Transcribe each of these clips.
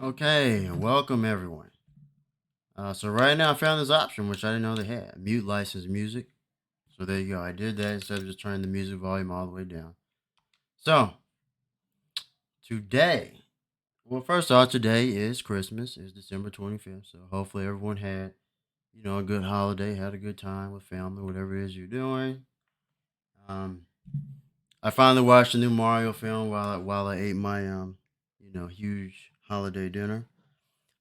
Okay, welcome everyone. So right now I found this option which I didn't know they had. Mute licensed music. So there you go. I did that instead of just turning the music volume all the way down. So today, well, first off, today is Christmas. It's December 25th. So hopefully everyone had, a good holiday, had a good time with family, whatever it is you're doing. Um, I finally watched the new Mario film while I ate my huge holiday dinner.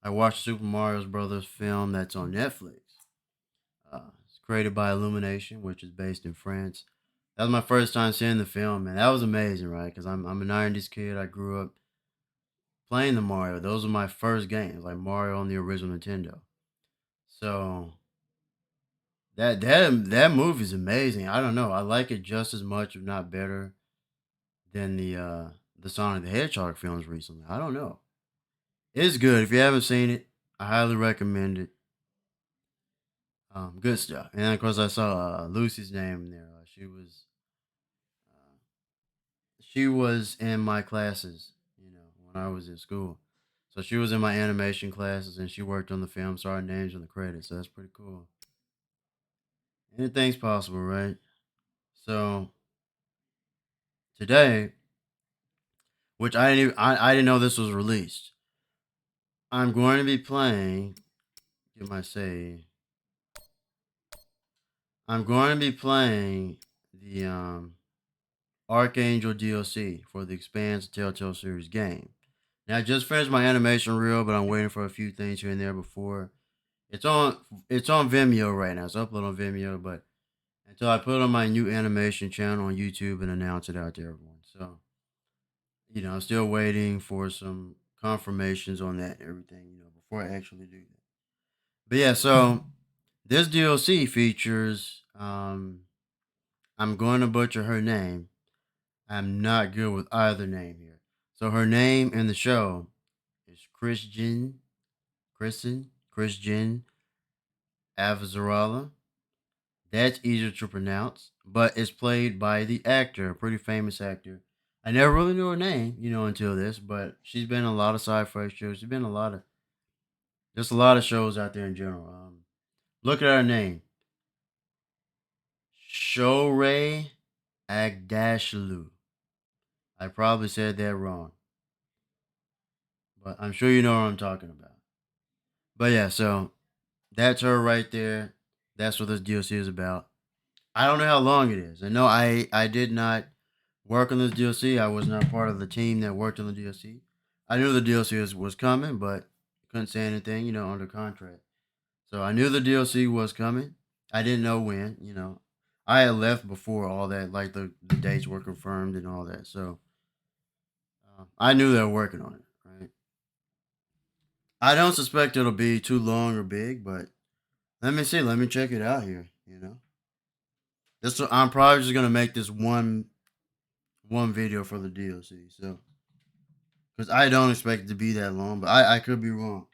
I watched Super Mario Brothers film that's on Netflix. It's created by Illumination, which is based in France. That was my first time seeing the film, man. That was amazing, right? Because I'm a '90s kid. I grew up playing the Mario. Those were my first games, like Mario on the original Nintendo. So that movie is amazing. I don't know. I like it just as much, if not better, than the Sonic the Hedgehog films recently. I don't know. It's good. If you haven't seen it, I highly recommend it. Good stuff. And of course, I saw Lucy's name there. She was in my classes, when I was in school. So she was in my animation classes, and she worked on the film. Saw her names on the credits. So that's pretty cool. Anything's possible, right? So today, which I didn't know this was released. I'm going to be playing. Get my say. I'm going to be playing the Archangel DLC for the Expanse Telltale series game. Now I just finished my animation reel, but I'm waiting for a few things here and there before it's on. It's on Vimeo right now. It's uploaded on Vimeo, but until I put it on my new animation channel on YouTube and announce it out to everyone. So I'm still waiting for some confirmations on that and everything. Before I actually do that. But yeah, so this DLC features. I'm going to butcher her name. I'm not good with either name here. So her name in the show is Chrisjen Avasarala. That's easier to pronounce, but it's played by the actor, a pretty famous actor. I never really knew her name, until this, but she's been in a lot of sci-fi shows. She's been in just a lot of shows out there in general. Look at her name, Shohreh Aghdashloo. I probably said that wrong, but I'm sure you know what I'm talking about. But yeah, so that's her right there. That's what this DLC is about. I don't know how long it is. And no, I did not work on this DLC. I was not part of the team that worked on the DLC. I knew the DLC was coming, but couldn't say anything, under contract. So I knew the DLC was coming. I didn't know when. I had left before all that, like the dates were confirmed and all that. So I knew they were working on it, right? I don't suspect it'll be too long or big, but let me see. Let me check it out here. I'm probably just gonna make this one video for the DLC. So, because I don't expect it to be that long, but I could be wrong.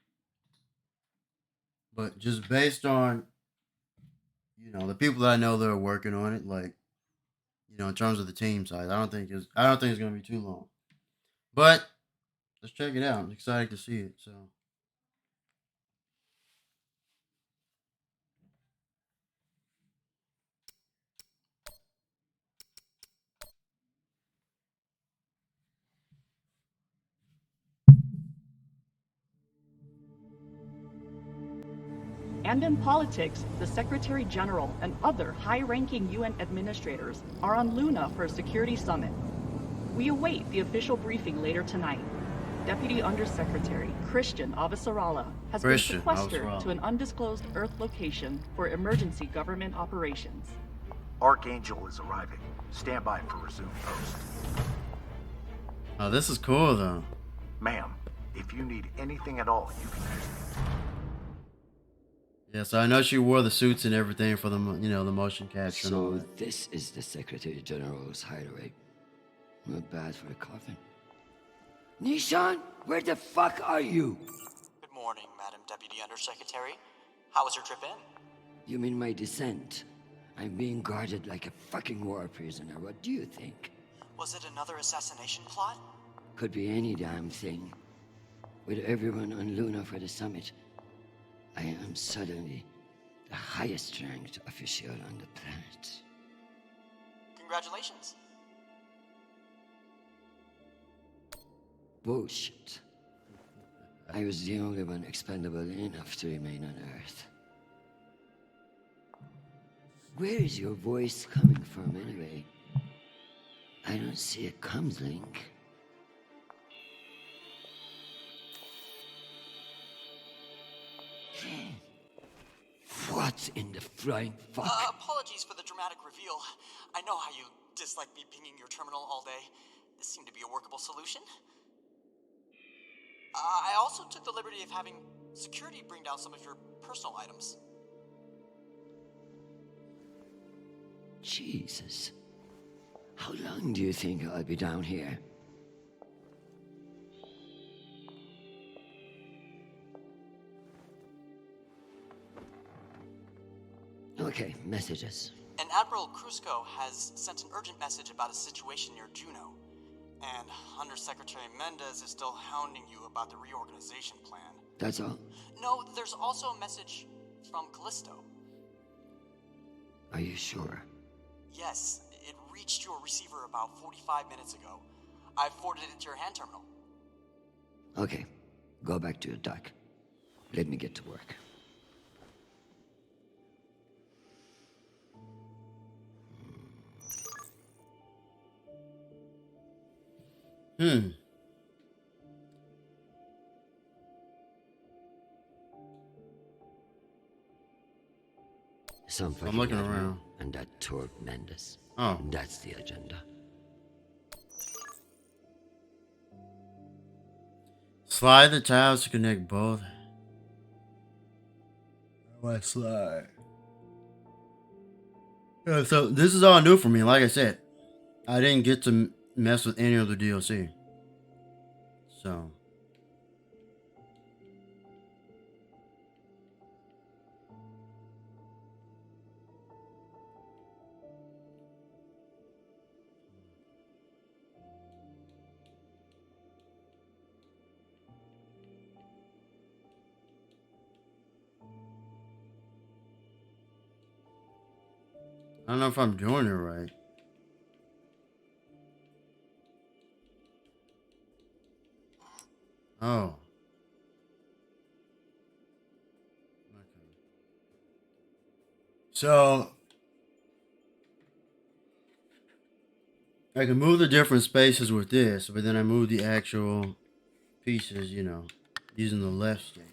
But just based on the people that I know that are working on it, like in terms of the team size, I don't think it's gonna be too long. But let's check it out. I'm excited to see it. So. And in politics, the Secretary General and other high-ranking UN administrators are on Luna for a security summit. We await the official briefing later tonight. Deputy Undersecretary Chrisjen Avasarala has been sequestered to an undisclosed Earth location for emergency government operations. Archangel is arriving. Stand by for resume post. Oh, this is cool though. Ma'am, if you need anything at all, you can use me. Yeah, so I know she wore the suits and everything for the the motion capture. So and all that. this is the Secretary General's hideaway. Not bad for a coffin. Nishan, where the fuck are you? Good morning, Madam Deputy Undersecretary. How was your trip in? You mean my descent? I'm being guarded like a fucking war prisoner. What do you think? Was it another assassination plot? Could be any damn thing. With everyone on Luna for the summit, I am suddenly the highest ranked official on the planet. Congratulations. Bullshit. I was the only one expendable enough to remain on Earth. Where is your voice coming from anyway? I don't see a comms link. What in the flying fuck? Apologies for the dramatic reveal. I know how you dislike me pinging your terminal all day. This seemed to be a workable solution. I also took the liberty of having security bring down some of your personal items. Jesus. How long do you think I'll be down here? Okay, messages. And Admiral Krusco has sent an urgent message about a situation near Juno. And Undersecretary Mendez is still hounding you about the reorganization plan. That's all? No, there's also a message from Callisto. Are you sure? Yes, it reached your receiver about 45 minutes ago. I forwarded it to your hand terminal. Okay, go back to your dock. Let me get to work. Some I'm looking around. And that Torque Mendes. Oh. That's the agenda. Slide the tiles to connect both. How do I slide? Yeah, so this is all new for me. Like I said, I didn't get to mess with any of the DLC. So. I don't know if I'm doing it right. Oh. Okay. So I can move the different spaces with this, but then I move the actual pieces, you know, using the left stick.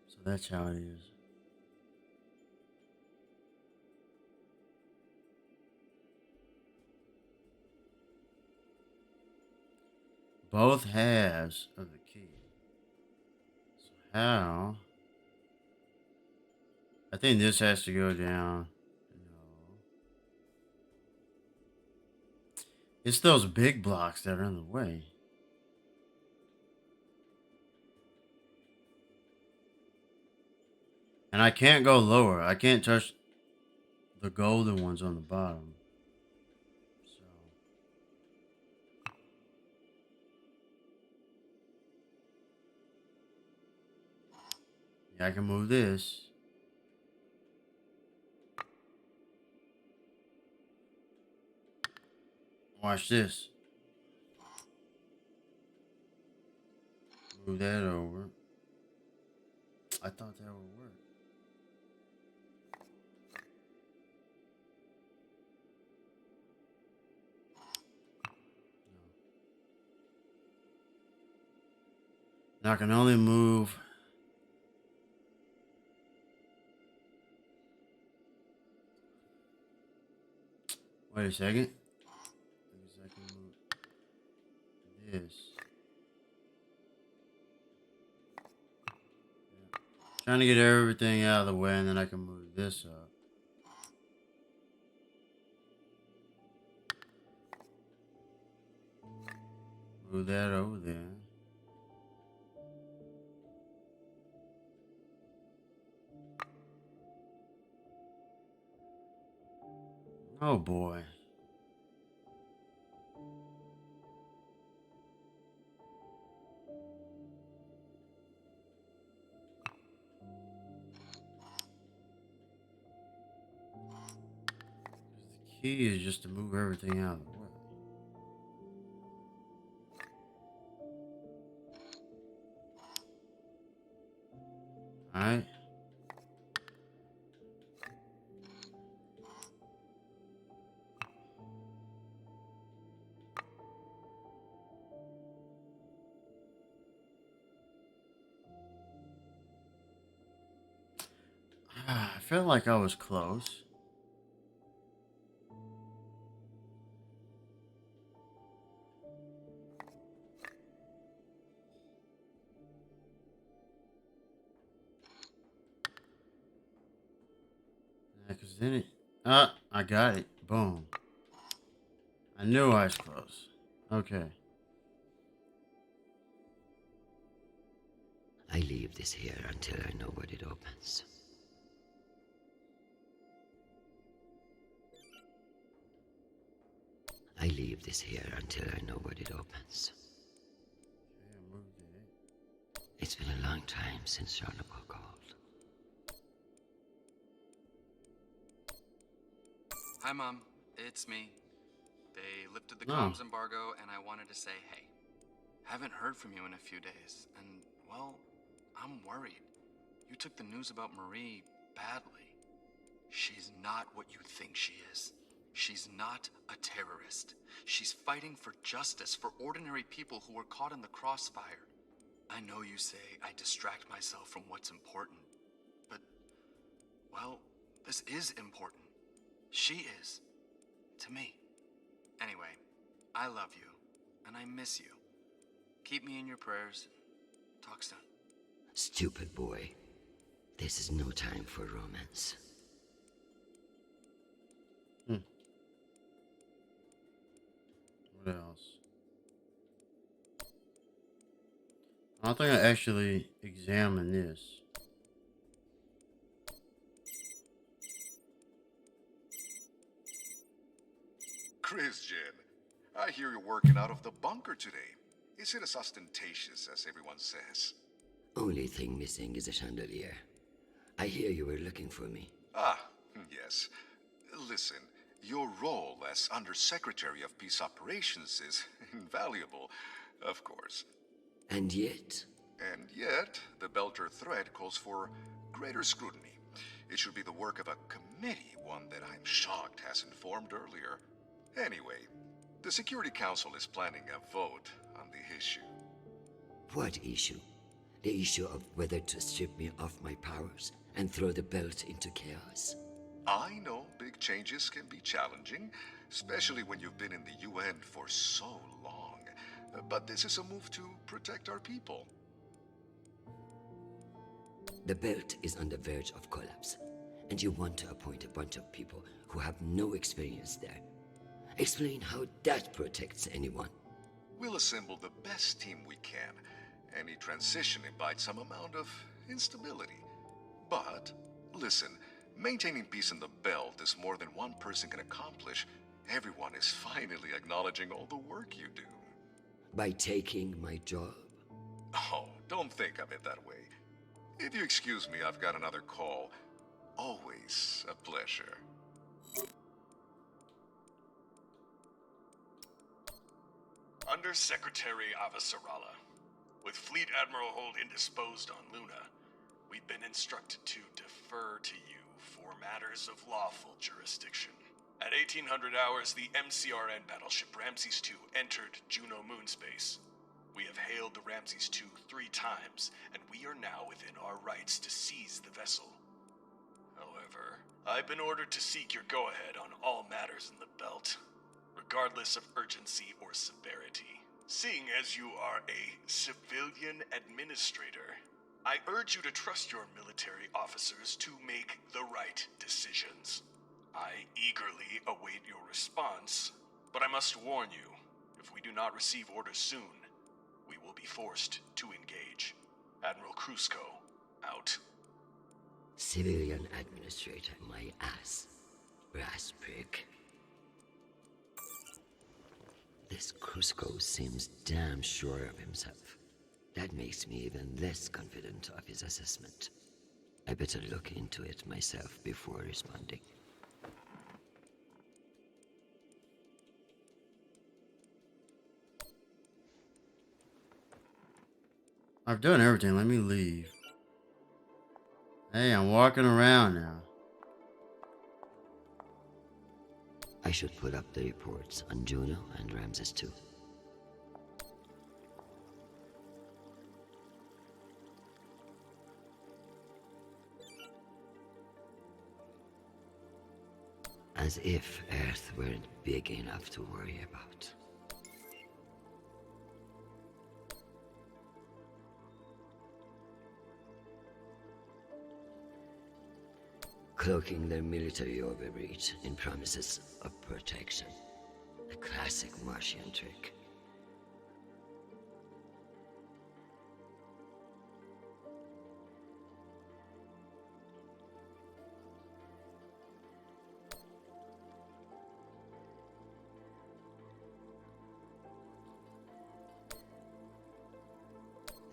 So that's how it is. Both halves of the key. So how? I think this has to go down. No. It's those big blocks that are in the way. And I can't go lower. I can't touch the golden ones on the bottom. So. Yeah, I can move this. Watch this. Move that over. I thought that would work. Now I can only move. Wait a second. Because I can move this. Yeah. Trying to get everything out of the way, and then I can move this up. Move that over there. Oh boy. key is just to move everything out of the way. Alright. I felt like I was close. Because then it... I got it. Boom. I knew I was close. Okay. I leave this here until I know what it opens. I leave this here until I know what it opens. Okay, I moved it. It's been a long time since Chernobyl called. Hi, Mom. It's me. They lifted the Oh. comms embargo, and I wanted to say hey. Haven't heard from you in a few days, and, well, I'm worried. You took the news about Marie badly. She's not what you think she is. She's not a terrorist. She's fighting for justice for ordinary people who were caught in the crossfire. I know you say I distract myself from what's important, but, well, this is important. She is. To me. Anyway, I love you, and I miss you. Keep me in your prayers. Talk soon. Stupid boy. This is no time for romance. What else? I don't think I actually examined this. Chrisjen, I hear you're working out of the bunker today. Is it as ostentatious as everyone says? Only thing missing is a chandelier. I hear you were looking for me. Ah, yes. Listen, your role as Undersecretary of Peace Operations is invaluable, of course. And yet? And yet, the Belter threat calls for greater scrutiny. It should be the work of a committee, one that I'm shocked hasn't formed earlier. Anyway, the Security Council is planning a vote on the issue. What issue? The issue of whether to strip me of my powers and throw the belt into chaos. I know big changes can be challenging, especially when you've been in the UN for so long. But this is a move to protect our people. The belt is on the verge of collapse, and you want to appoint a bunch of people who have no experience there. Explain how that protects anyone. We'll assemble the best team we can. Any transition invites some amount of instability. But, listen, maintaining peace in the belt is more than one person can accomplish. Everyone is finally acknowledging all the work you do. By taking my job? Oh, don't think of it that way. If you excuse me, I've got another call. Always a pleasure. Undersecretary Avasarala. With Fleet Admiral Hold indisposed on Luna, we've been instructed to defer to you for matters of lawful jurisdiction. At 1800 hours, the MCRN battleship Ramses II entered Juno moonspace. We have hailed the Ramses II 3 times, and we are now within our rights to seize the vessel. However, I've been ordered to seek your go-ahead on all matters in the belt, regardless of urgency or severity. Seeing as you are a civilian administrator, I urge you to trust your military officers to make the right decisions. I eagerly await your response, but I must warn you, if we do not receive orders soon, we will be forced to engage. Admiral Krusco, out. Civilian administrator, my ass. Brass prick. This Krusco seems damn sure of himself. That makes me even less confident of his assessment. I better look into it myself before responding. I've done everything. Let me leave. Hey, I'm walking around now. I should put up the reports on Juno and Ramses too. As if Earth weren't big enough to worry about. Cloaking their military overreach in promises of protection. A classic Martian trick.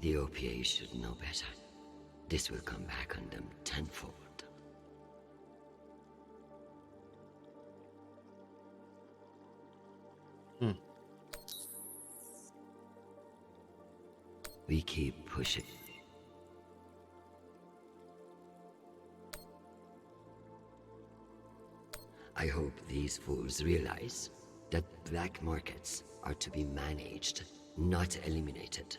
The OPA should know better. This will come back on them tenfold. We keep pushing. I hope these fools realize that black markets are to be managed, not eliminated.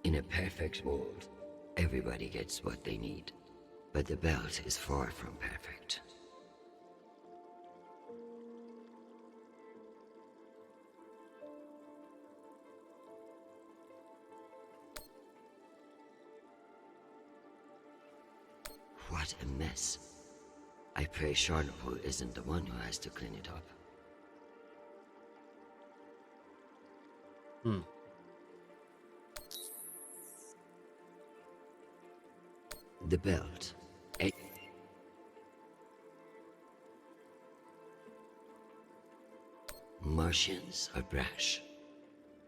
In a perfect world, everybody gets what they need. But the belt is far from perfect. What a mess. I pray Chernobyl isn't the one who has to clean it up. The belt. Martians are brash,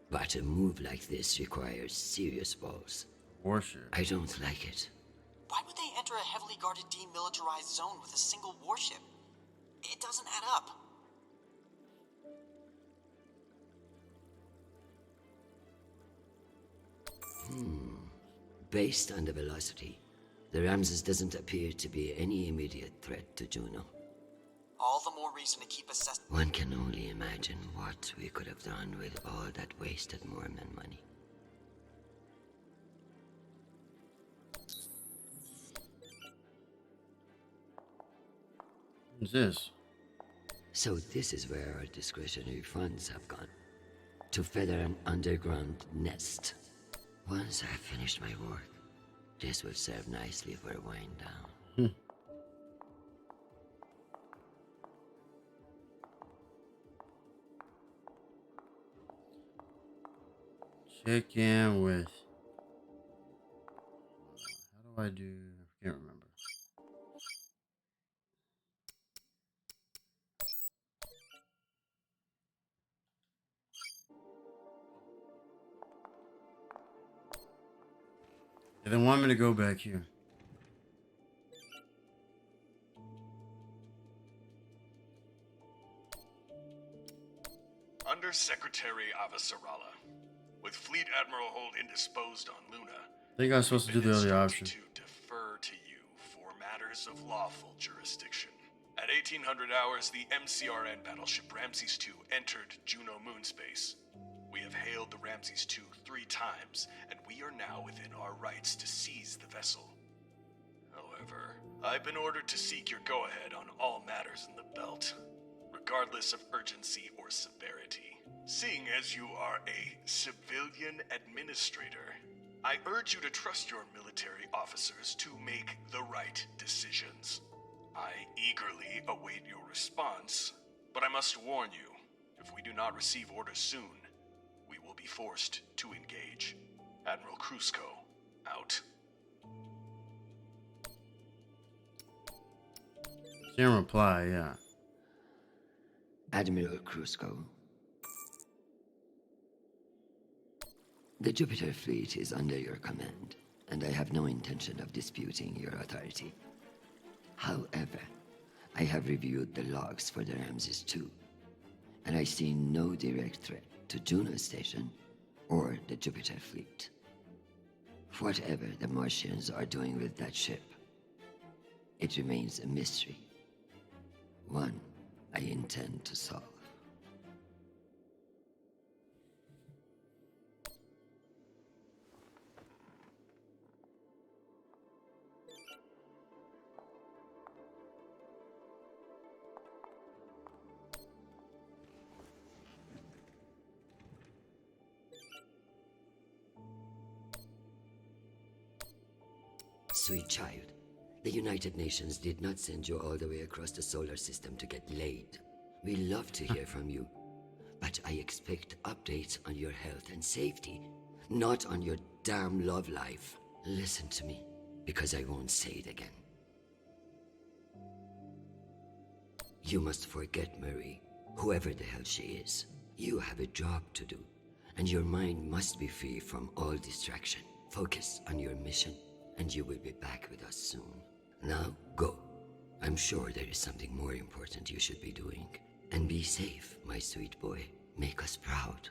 but a move like this requires serious balls. For sure. I don't like it. Why would they enter a heavily guarded demilitarized zone with a single warship? It doesn't add up. Based on the velocity, the Ramses doesn't appear to be any immediate threat to Juno. All the more reason to keep assessing. One can only imagine what we could have done with all that wasted Mormon money. What's this? So this is where our discretionary funds have gone. To feather an underground nest. Once I've finished my work, this will serve nicely for a wind down. Check in with. How do I do? I can't remember. They want me to go back here. Under Secretary Avasarala, with Fleet Admiral Hold indisposed on Luna, I think I was supposed to do the other option. to defer to you for matters of lawful jurisdiction. At 1800 hours, the MCRN battleship Ramses II entered Juno moonspace. We have hailed the Ramses II 3 times, and we are now within our rights to seize the vessel. However, I've been ordered to seek your go-ahead on all matters in the belt, regardless of urgency or severity. Seeing as you are a civilian administrator, I urge you to trust your military officers to make the right decisions. I eagerly await your response, but I must warn you, if we do not receive orders soon, we will be forced to engage. Admiral Krusco, out. Didn't reply, yeah. Admiral Krusco. The Jupiter fleet is under your command, and I have no intention of disputing your authority. However, I I have reviewed the logs for the Ramses 2, and I see no direct threat to Juno Station or the Jupiter fleet. Whatever the Martians are doing with that ship, it remains a mystery. One I intend to solve. Sweet child, the United Nations did not send you all the way across the solar system to get laid. We love to hear from you, but I expect updates on your health and safety, not on your damn love life. Listen to me, because I won't say it again. You must forget Marie, whoever the hell she is. You have a job to do, and your mind must be free from all distraction. Focus on your mission, and you will be back with us soon. Now, go. I'm sure there is something more important you should be doing. And be safe, my sweet boy. Make us proud.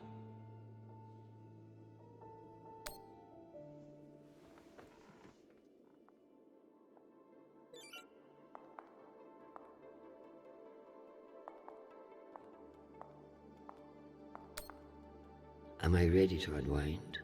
Am I ready to unwind?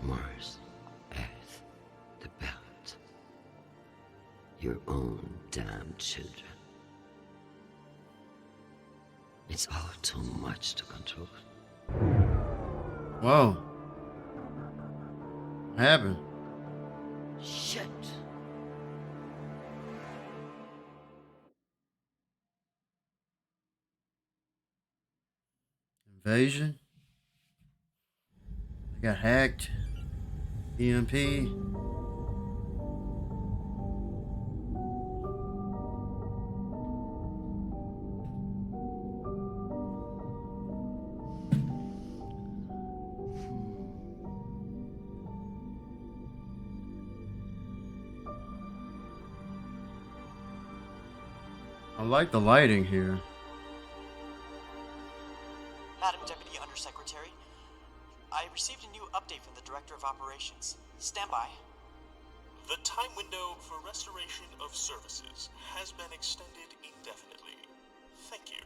Mars, Earth, the belt. Your own damn children. It's all too much to control. Whoa. What happened? Shit. Invasion? I got hacked. EMP. I like the lighting here. Madam Deputy Undersecretary, I received a new update from the Director of Operations. Stand by. The time window for restoration of services has been extended indefinitely. Thank you.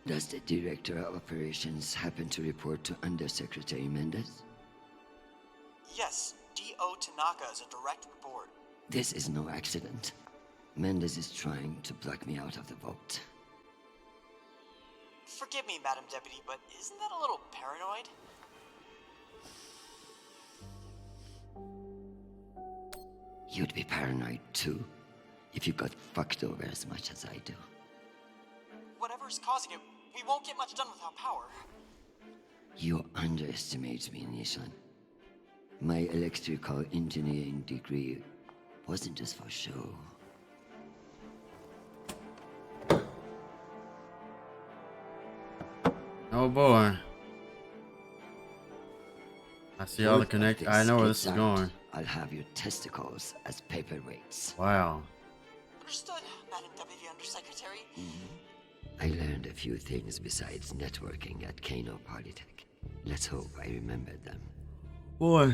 Does the Director of Operations happen to report to Undersecretary Mendez? Yes, D.O. Tanaka is a direct report. This is no accident. Mendez is trying to block me out of the vote. Forgive me, Madam Deputy, but isn't that a little paranoid? You'd be paranoid too, if you got fucked over as much as I do. Whatever's causing it, we won't get much done without power. You underestimate me, Nishan. My electrical engineering degree wasn't just for show. Oh boy. I see all the connect. I know where this is going. I'll have your testicles as paperweights. Wow. Understood, Madam Deputy Undersecretary. I learned a few things besides networking at Kano Polytech. Let's hope I remember them. Boy.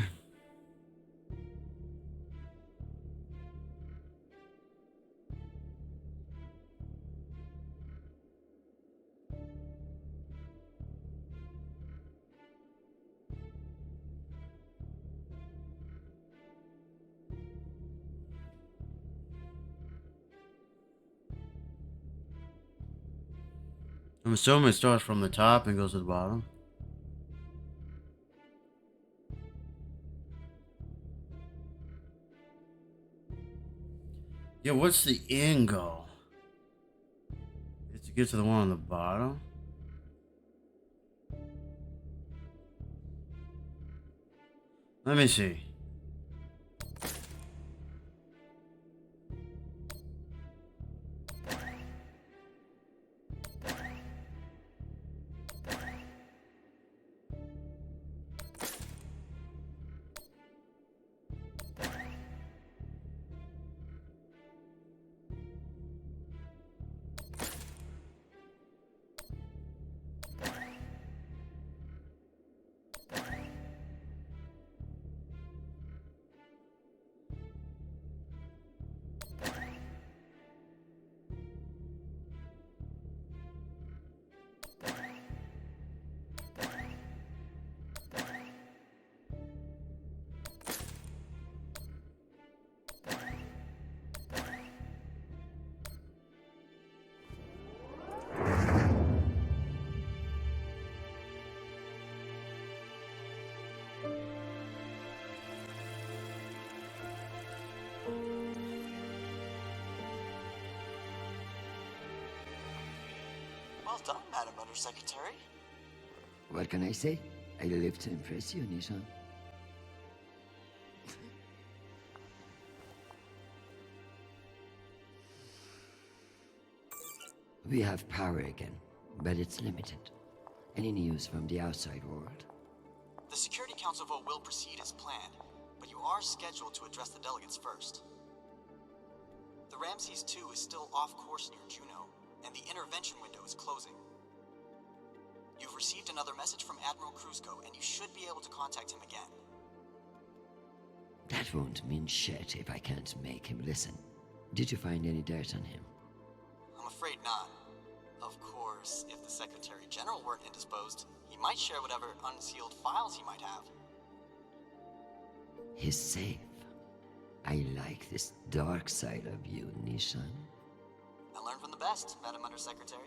I'm assuming it starts from the top and goes to the bottom. Yeah, what's the end goal? Is to get to the one on the bottom? Let me see. Well done, Madam Undersecretary. What can I say? I live to impress you, Nishan. We have power again, but it's limited. Any news from the outside world? The Security Council vote will proceed as planned, but you are scheduled to address the delegates first. The Ramses 2 is still off course near Juno, and the intervention window is closing. You've received another message from Admiral Kruzko, and you should be able to contact him again. That won't mean shit if I can't make him listen. Did you find any dirt on him? I'm afraid not. Of course, if the Secretary General weren't indisposed, he might share whatever unsealed files he might have. He's safe. I like this dark side of you, Nishan. I learned from the best, Madam Undersecretary.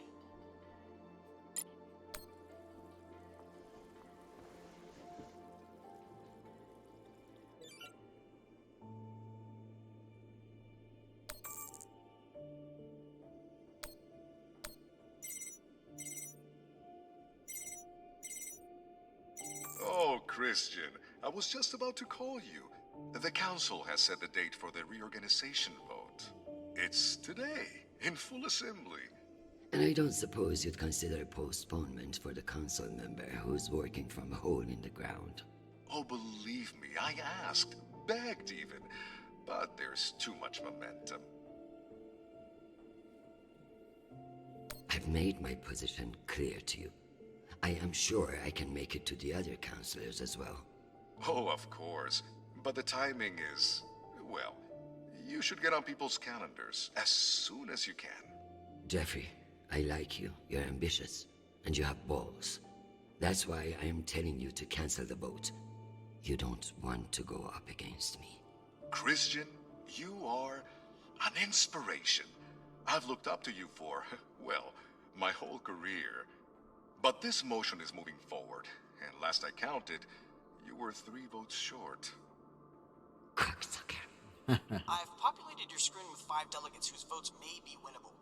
Oh, Chrisjen, I was just about to call you. The council has set the date for the reorganization vote. It's today, in full assembly. And I don't suppose you'd consider a postponement for the council member who's working from a hole in the ground. Oh, believe me, I asked, begged even, but there's too much momentum. I've made my position clear to you. I am sure I can make it to the other councilors as well. Oh, of course. But the timing is, well, you should get on people's calendars as soon as you can. Jeffrey, I like you. You're ambitious. And you have balls. That's why I am telling you to cancel the vote. You don't want to go up against me. Chrisjen, you are an inspiration. I've looked up to you for, well, my whole career. But this motion is moving forward, and last I counted, you were 3 votes short. Cocksucker. I've populated your screen with 5 delegates whose votes may be winnable.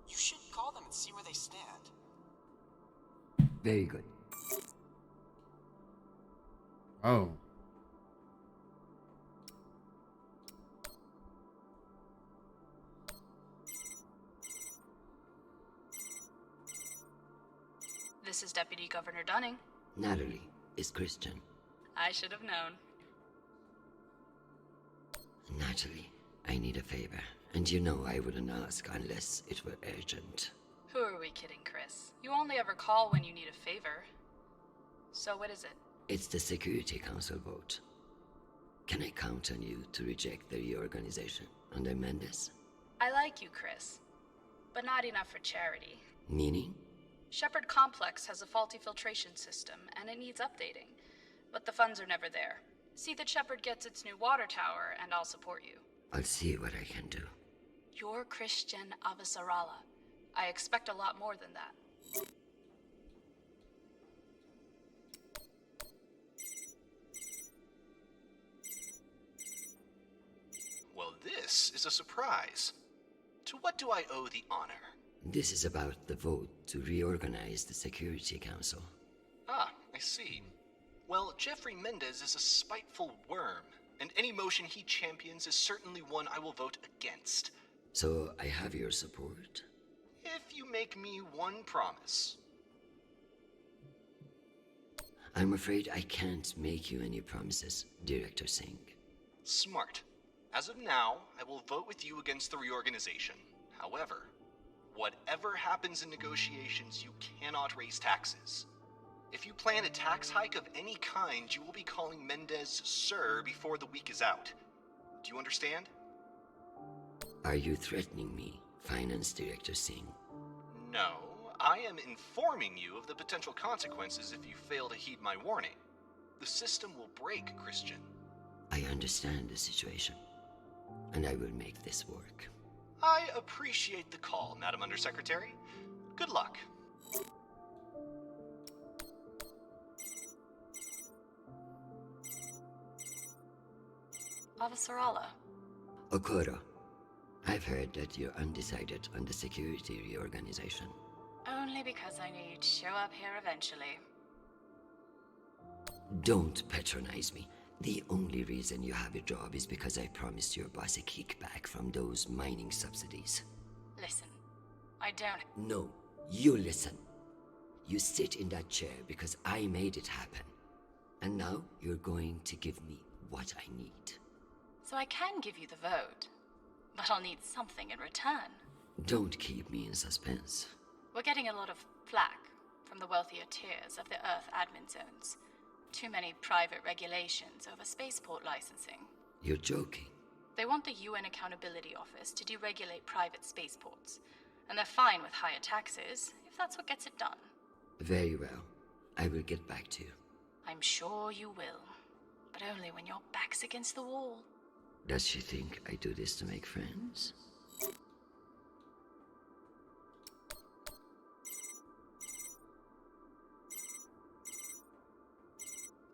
You should call them and see where they stand. Very good. Oh. This is Deputy Governor Dunning. Natalie is Chrisjen. I should have known. Natalie, I need a favor. And you know I wouldn't ask unless it were urgent. Who are we kidding, Chris? You only ever call when you need a favor. So what is it? It's the Security Council vote. Can I count on you to reject the reorganization under Mendes? I like you, Chris. But not enough for charity. Meaning? Shepard Complex has a faulty filtration system, and it needs updating. But the funds are never there. See that Shepard gets its new water tower, and I'll support you. I'll see what I can do. You're Chrisjen Avasarala. I expect a lot more than that. Well, this is a surprise. To what do I owe the honor? This is about the vote to reorganize the Security Council. Ah, I see. Well, Jeffrey Mendez is a spiteful worm, and any motion he champions is certainly one I will vote against. So I have your support? If you make me one promise. I'm afraid I can't make you any promises, Director Singh. Smart. As of now, I will vote with you against the reorganization. However, whatever happens in negotiations, you cannot raise taxes. If you plan a tax hike of any kind, you will be calling Mendez Sir before the week is out. Do you understand? Are you threatening me, Finance Director Singh? No, I am informing you of the potential consequences if you fail to heed my warning. The system will break, Chrisjen. I understand the situation, and I will make this work. I appreciate the call, Madam Undersecretary. Good luck. Avasarala. Okoro, I've heard that you're undecided on the security reorganization. Only because I knew you'd show up here eventually. Don't patronize me. The only reason you have a job is because I promised your boss a kickback from those mining subsidies. Listen, I don't... No, you listen. You sit in that chair because I made it happen. And now you're going to give me what I need. So I can give you the vote, but I'll need something in return. Don't keep me in suspense. We're getting a lot of flack from the wealthier tiers of the Earth admin zones. Too many private regulations over spaceport licensing. You're joking. They want the UN Accountability Office to deregulate private spaceports, and they're fine with higher taxes if that's what gets it done. Very well. I will get back to you. I'm sure you will, but only when your back's against the wall. Does she think I do this to make friends?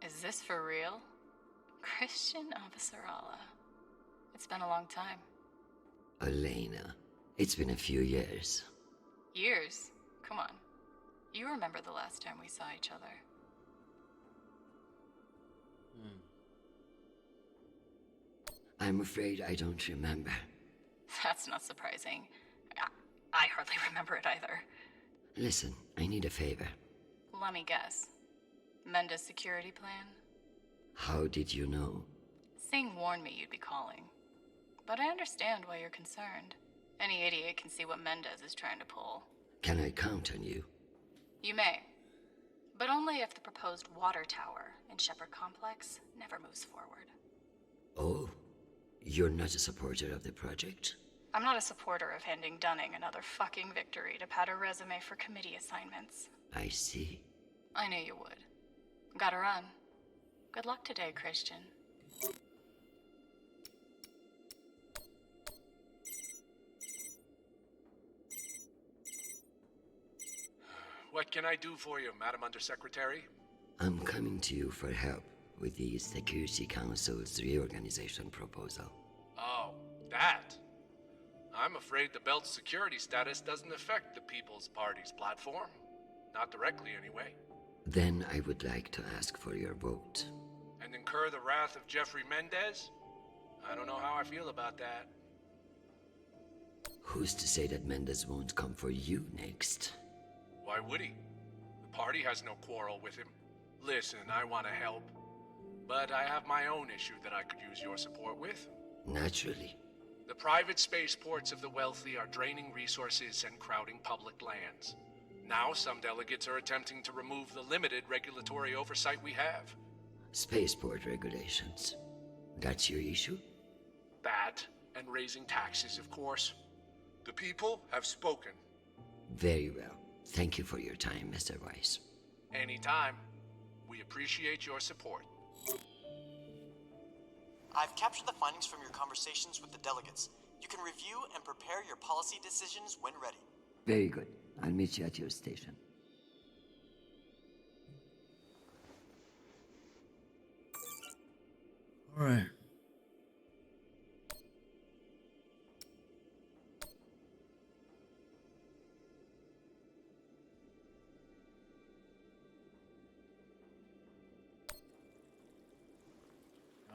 Is this for real? Chrisjen Avasarala. It's been a long time. Elena, it's been a few years. Years? Come on. You remember the last time we saw each other. I'm afraid I don't remember. That's not surprising. I hardly remember it either. Listen, I need a favor. Let me guess. Menda's security plan? How did you know? Singh warned me you'd be calling. But I understand why you're concerned. Any idiot can see what Mendez is trying to pull. Can I count on you? You may. But only if the proposed water tower in Shepherd Complex never moves forward. Oh, you're not a supporter of the project? I'm not a supporter of handing Dunning another fucking victory to pad a resume for committee assignments. I see. I knew you would. Gotta run. Good luck today, Chrisjen. What can I do for you, Madam Undersecretary? I'm coming to you for help with the Security Council's reorganization proposal. Oh, that. I'm afraid the belt's security status doesn't affect the People's Party's platform. Not directly, anyway. Then I would like to ask for your vote. And incur the wrath of Jeffrey Mendez? I don't know how I feel about that. Who's to say that Mendez won't come for you next? Why would he? The party has no quarrel with him. Listen, I want to help. But I have my own issue that I could use your support with. Naturally. The private spaceports of the wealthy are draining resources and crowding public lands. Now some delegates are attempting to remove the limited regulatory oversight we have. Spaceport regulations. That's your issue? That, and raising taxes, of course. The people have spoken. Very well. Thank you for your time, Mr. Weiss. Anytime. We appreciate your support. I've captured the findings from your conversations with the delegates. You can review and prepare your policy decisions when ready. Very good. I'll meet you at your station. All right.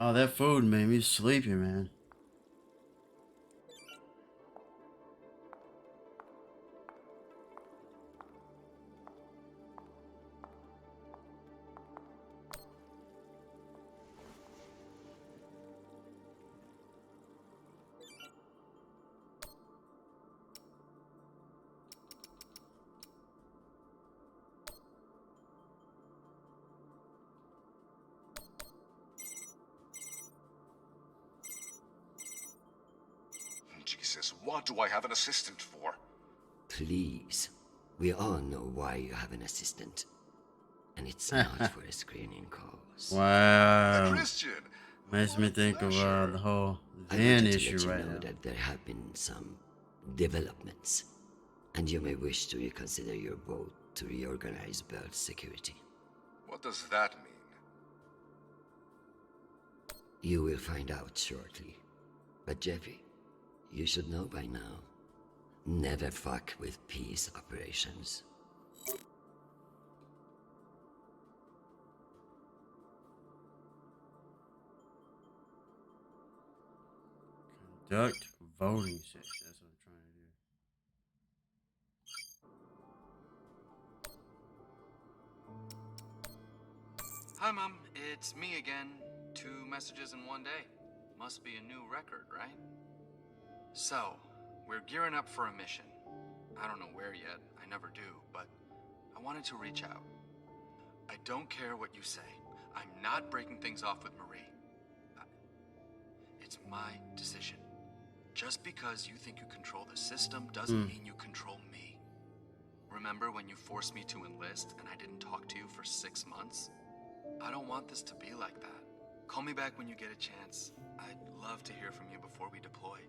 Oh, that food made me sleepy, man. Jesus, what do I have an assistant for? Please. We all know why you have an assistant. And it's not for screening calls. Wow. Chrisjen! Makes me think of the whole I Van wanted to issue let you right know now. that there have been some developments. And you may wish to reconsider your vote to reorganize Belt security. What does that mean? You will find out shortly. But Jeffrey, you should know by now. Never fuck with peace operations. Conduct voting session. That's what I'm trying to do. Hi, Mom. It's me again. 2 messages in one day. Must be a new record, right? So, we're gearing up for a mission. I don't know where yet. I never do, but I wanted to reach out. I don't care what you say. I'm not breaking things off with Marie. It's my decision. Just because you think you control the system doesn't mean you control me. Remember when you forced me to enlist and I didn't talk to you for 6 months? I don't want this to be like that. Call me back when you get a chance. I'd love to hear from you before we deploy.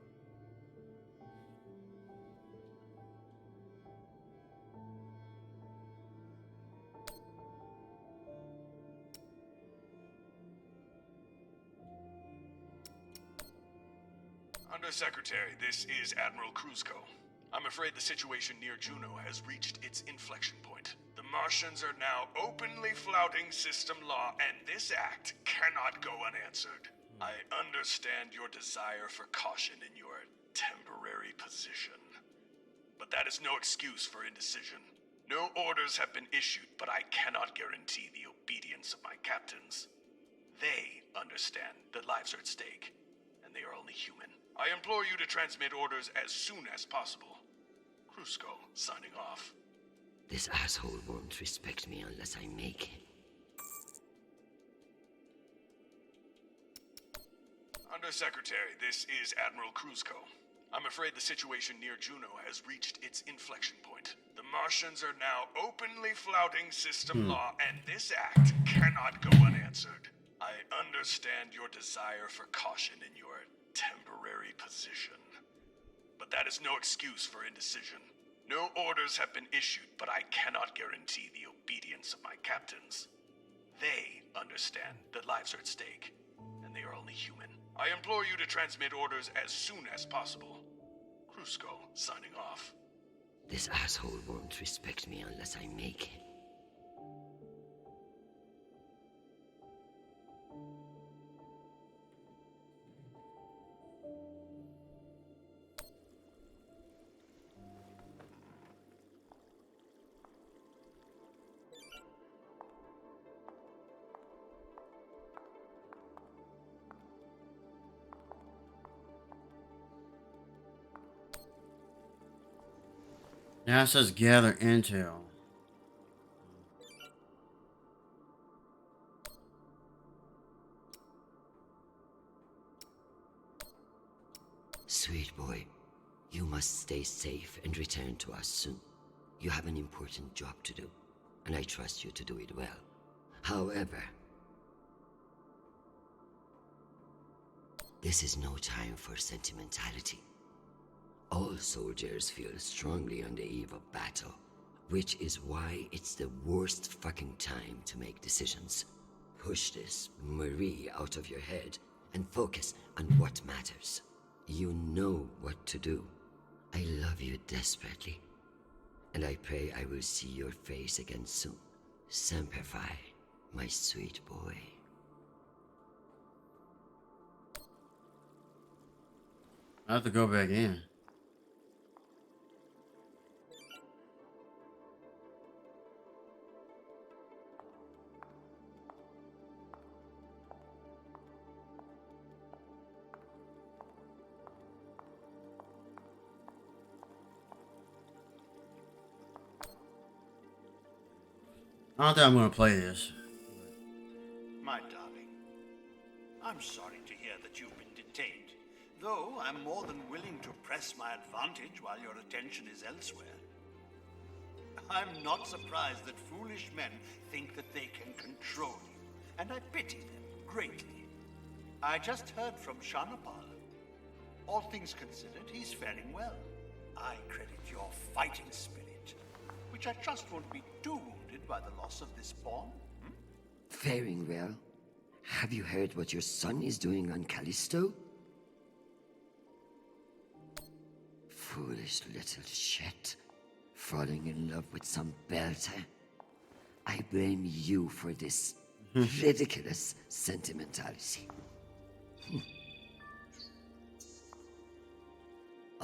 Undersecretary, this is Admiral Kruzko. I'm afraid the situation near Juno has reached its inflection point. The Martians are now openly flouting system law, and this act cannot go unanswered. I understand your desire for caution in your temporary position. But that is no excuse for indecision. No orders have been issued, but I cannot guarantee the obedience of my captains. They understand that lives are at stake, and they are only human. I implore you to transmit orders as soon as possible. Kruzko, signing off. This asshole won't respect me unless I make him. Undersecretary, this is Admiral Kruzko. I'm afraid the situation near Juno has reached its inflection point. The Martians are now openly flouting system law, and this act cannot go unanswered. I understand your desire for caution in your temporary position. But that is no excuse for indecision. No orders have been issued, but I cannot guarantee the obedience of my captains. They understand that lives are at stake, and they are only human. I implore you to transmit orders as soon as possible. Kruzko, signing off. This asshole won't respect me unless I make him. Now it says gather intel. Sweet boy, you must stay safe and return to us soon. You have an important job to do, and I trust you to do it well. However, this is no time for sentimentality. All soldiers feel strongly on the eve of battle, which is why it's the worst fucking time to make decisions. Push this Marie out of your head and focus on what matters. You know what to do. I love you desperately, and I pray I will see your face again soon. Semper Fi, my sweet boy. I have to go back in. I don't think I'm gonna play this. My darling, I'm sorry to hear that you've been detained, though I'm more than willing to press my advantage while your attention is elsewhere. I'm not surprised that foolish men think that they can control you, and I pity them greatly. I just heard from Shanapal. All things considered, he's faring well. I credit your fighting spirit, which I trust won't be too wounded by the loss of this pawn. Faring well? Have you heard what your son is doing on Callisto? Foolish little shit. Falling in love with some belter. I blame you for this ridiculous sentimentality.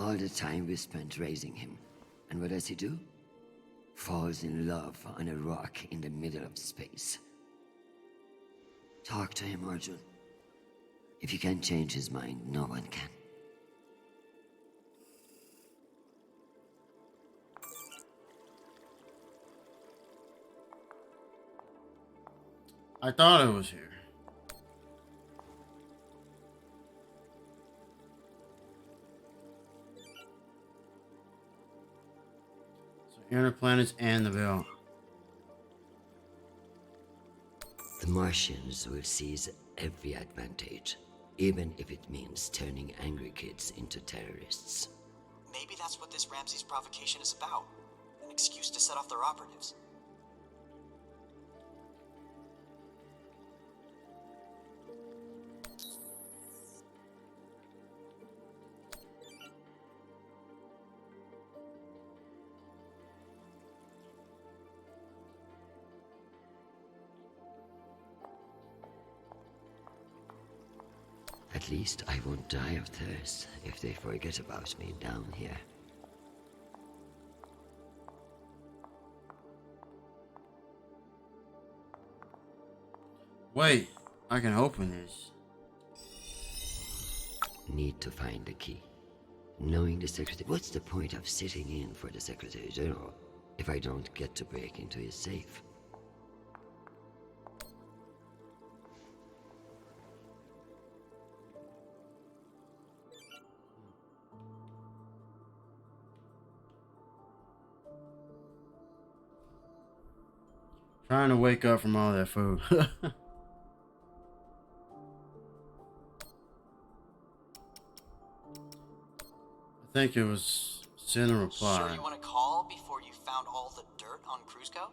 All the time we spent raising him. And what does he do? Falls in love on a rock in the middle of space. Talk to him, Arjun. If you can't change his mind, no one can. I thought it was here. So inner planets and the belt. The Martians will seize every advantage, even if it means turning angry kids into terrorists. Maybe that's what this Ramses provocation is about. An excuse to set off their operatives. At least I won't die of thirst if they forget about me down here. Wait, I can open this. Need to find the key. Knowing the Secretary... What's the point of sitting in for the Secretary General if I don't get to break into his safe? Trying to wake up from all that food. I think it was send a reply. Sure you want to call before you found all the dirt on Cruisco?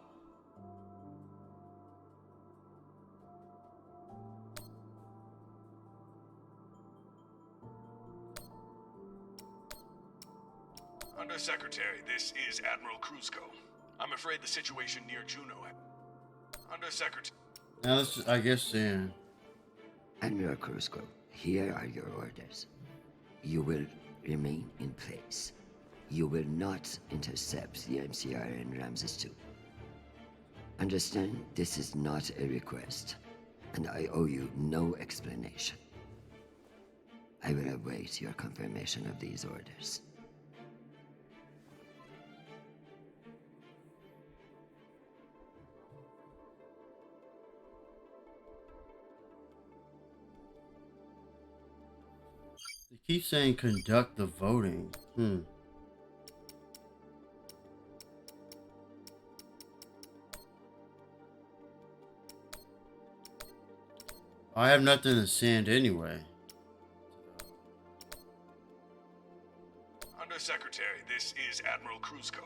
Undersecretary, this is Admiral Cruisco. I'm afraid the situation near Juno... Undersecretary... Now this is, I guess, Admiral Cruisco, here are your orders. You will remain in place. You will not intercept the MCR and Ramses 2. Understand, this is not a request, and I owe you no explanation. I will await your confirmation of these orders. They keep saying conduct the voting. I have nothing to send anyway. Undersecretary, this is Admiral Cruisco.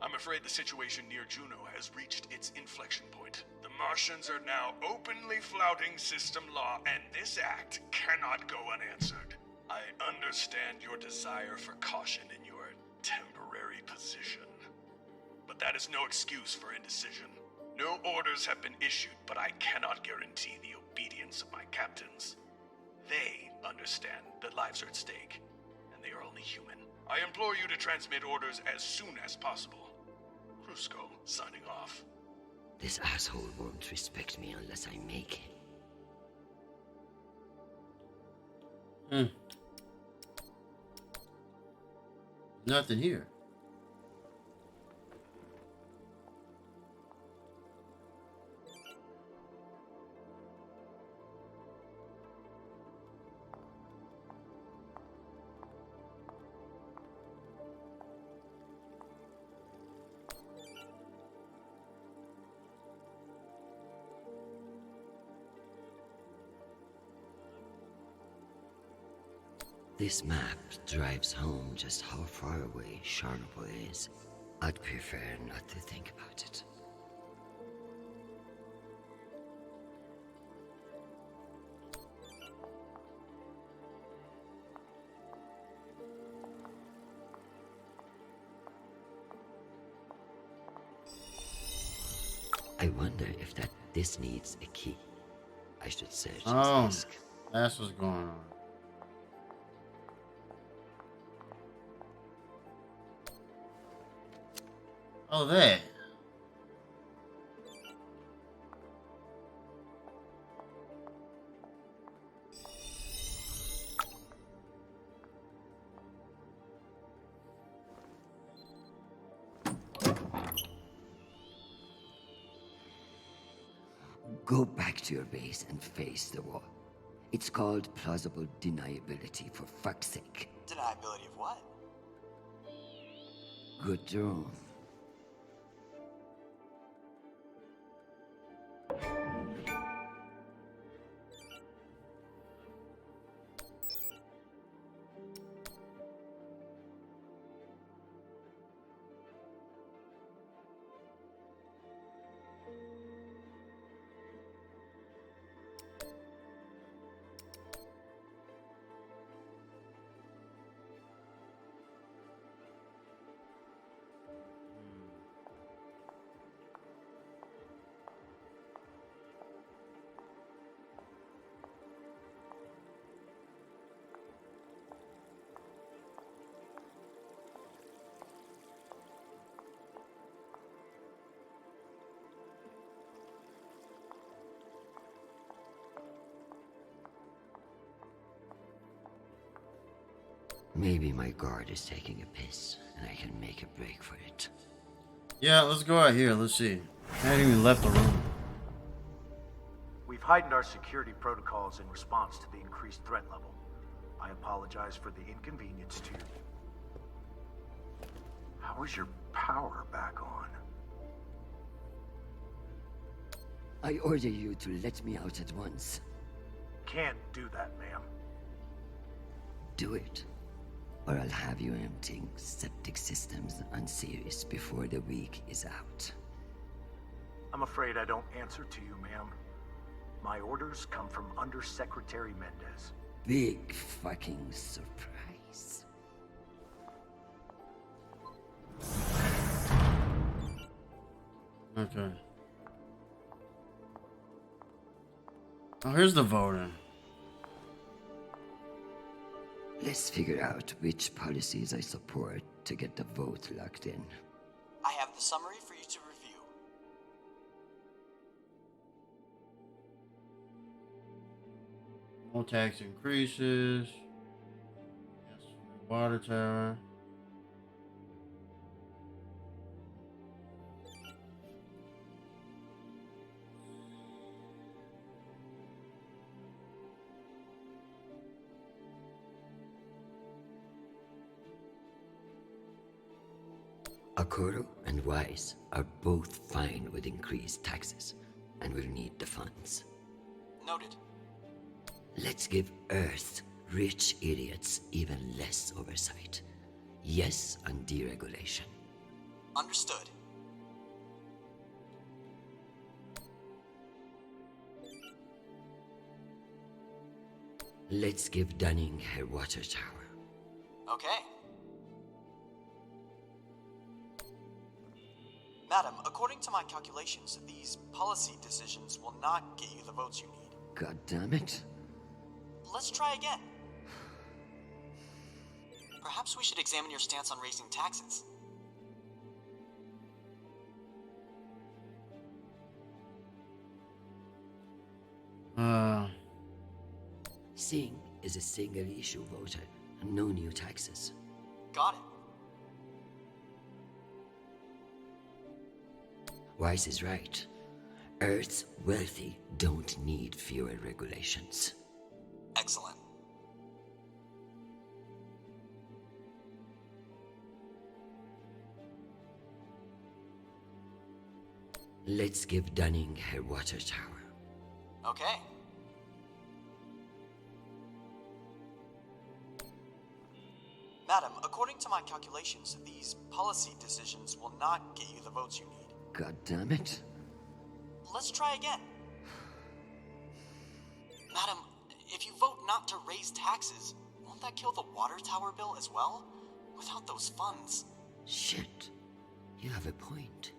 I'm afraid the situation near Juno has reached its inflection point. The Martians are now openly flouting system law, and this act cannot go unanswered. I understand your desire for caution in your temporary position. But that is no excuse for indecision. No orders have been issued, but I cannot guarantee the obedience of my captains. They understand that lives are at stake, and they are only human. I implore you to transmit orders as soon as possible. Cruisco, signing off. This asshole won't respect me unless I make him. Nothing here. This map drives home just how far away Chernobyl is. I'd prefer not to think about it. I wonder if this needs a key. I should search his desk. That's what's going on. Oh, there. Go back to your base and face the wall. It's called plausible deniability, for fuck's sake. Deniability of what? Good drone. Maybe my guard is taking a piss, and I can make a break for it. Yeah, let's go out here. Let's see. I haven't even left the room. We've heightened our security protocols in response to the increased threat level. I apologize for the inconvenience to you. How is your power back on? I order you to let me out at once. Can't do that, ma'am. Do it, or I'll have you emptying septic systems on Sirius before the week is out. I'm afraid I don't answer to you, ma'am. My orders come from Undersecretary Mendez. Big fucking surprise. Okay. Oh, here's the voting. Let's figure out which policies I support to get the vote locked in. I have the summary for you to review. No tax increases. Yes, water tower. Akoro and Wise are both fine with increased taxes, and will need the funds. Noted. Let's give Earth rich idiots even less oversight. Yes on deregulation. Understood. Let's give Dunning her water tower. Okay. Madam, according to my calculations, these policy decisions will not get you the votes you need. God damn it. Let's try again. Perhaps we should examine your stance on raising taxes. Singh is a single-issue voter, and no new taxes. Got it. Wise is right. Earth's wealthy don't need fewer regulations. Excellent. Let's give Dunning her water tower. Okay. Madam, according to my calculations, these policy decisions will not get you the votes you need. God damn it. Let's try again. Madam, if you vote not to raise taxes, won't that kill the water tower bill as well? Without those funds. Shit. You have a point.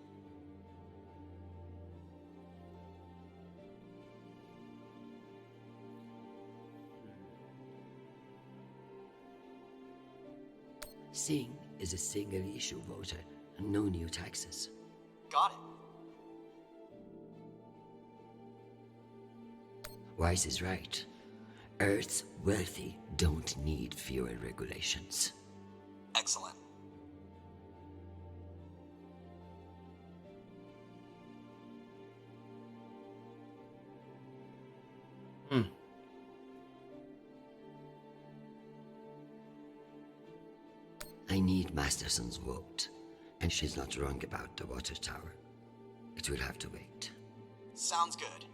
Singh is a single-issue voter, No new taxes. Got it. Wise is right. Earth's wealthy don't need fewer regulations. Excellent. I need Masterson's vote, and she's not wrong about the water tower. It will have to wait. Sounds good.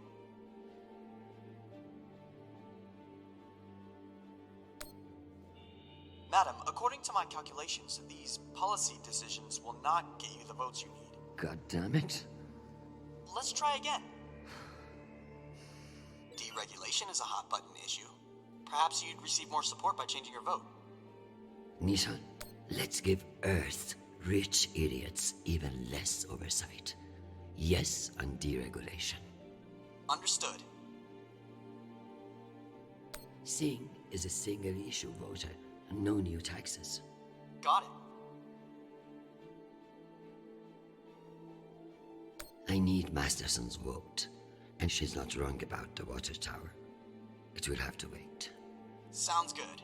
Madam, according to my calculations, these policy decisions will not get you the votes you need. God damn it. Let's try again. Deregulation is a hot button issue. Perhaps you'd receive more support by changing your vote. Nishan, let's give Earth rich idiots even less oversight. Yes on deregulation. Understood. Singh is a single-issue voter, and no new taxes. Got it. I need Masterson's vote, and she's not wrong about the water tower. It will have to wait. Sounds good.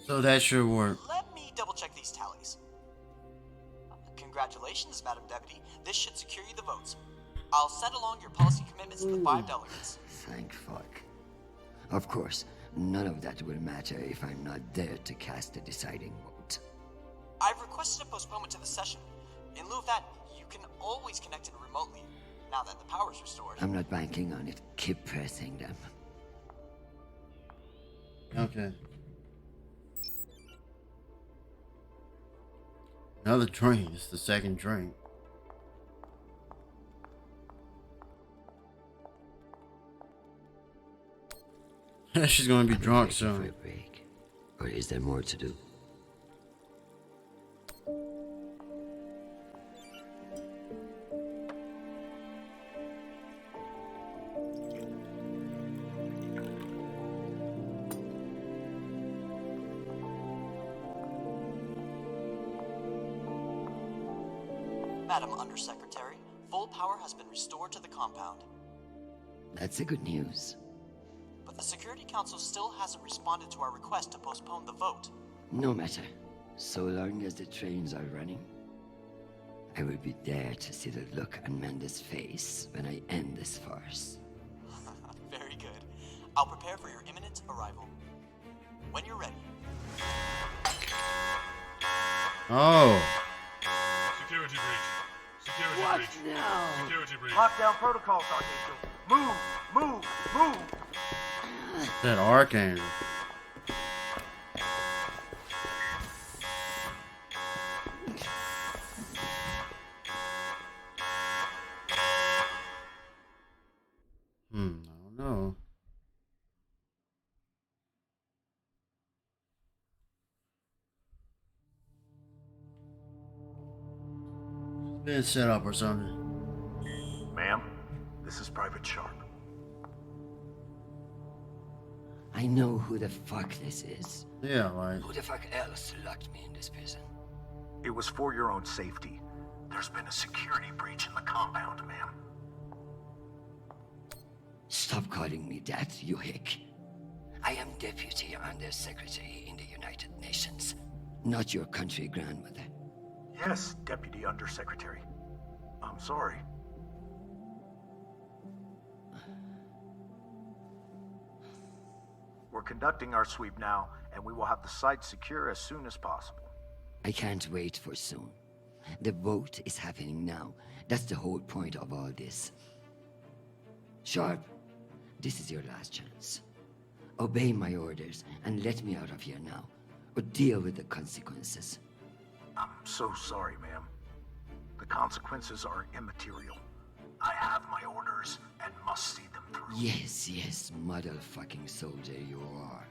So that should work. Let me double-check these tallies. Congratulations, Madam Deputy. This should secure you the votes. I'll send along your policy commitments to the 5 delegates. Thank fuck. Of course, none of that will matter if I'm not there to cast the deciding vote. I've requested a postponement to the session. In lieu of that, you can always connect in remotely, now that the power's restored. I'm not banking on it. Keep pressing them. Okay. Another drink. It's the second drink. She's gonna be drunk soon. For a break. Or is there more to do? Madam Undersecretary, full power has been restored to the compound. That's the good news. But the Security Council still hasn't responded to our request to postpone the vote. No matter. So long as the trains are running, I will be there to see the look on Mendes' face when I end this farce. Very good. I'll prepare for your imminent arrival. When you're ready. Oh. Security breach. Security What breach. now? Security breach. Lockdown protocols, Archangel. Move! That Archangel. I don't know. Been set up or something. Ma'am, this is Private Sharp. I know who the fuck this is. Yeah, like. Who the fuck else locked me in this prison? It was for your own safety. There's been a security breach in the compound, ma'am. Stop calling me that, you hick. I am Deputy Undersecretary in the United Nations, not your country grandmother. Yes, Deputy Undersecretary. I'm sorry. We're conducting our sweep now, and we will have the site secure as soon as possible. I can't wait for soon. The vote is happening now. That's the whole point of all this. Sharp, this is your last chance. Obey my orders and let me out of here now, or deal with the consequences. I'm so sorry, ma'am. The consequences are immaterial. I have my orders and must see them through. Yes, motherfucking soldier you are.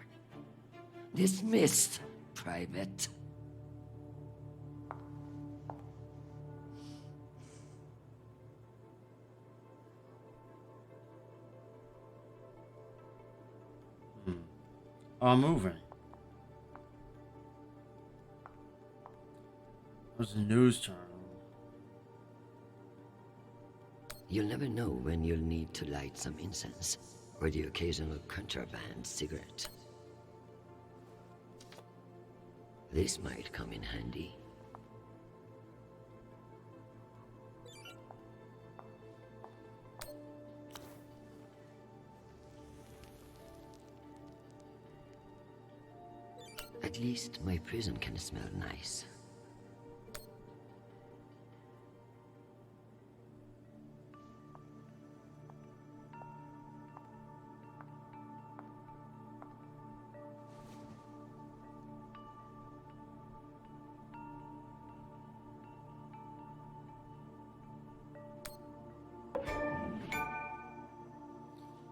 Dismissed, Private. I'm moving. What's the news channel? You'll never know when you'll need to light some incense, or the occasional contraband cigarette. This might come in handy. At least my prison can smell nice.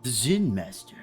The Zen Master.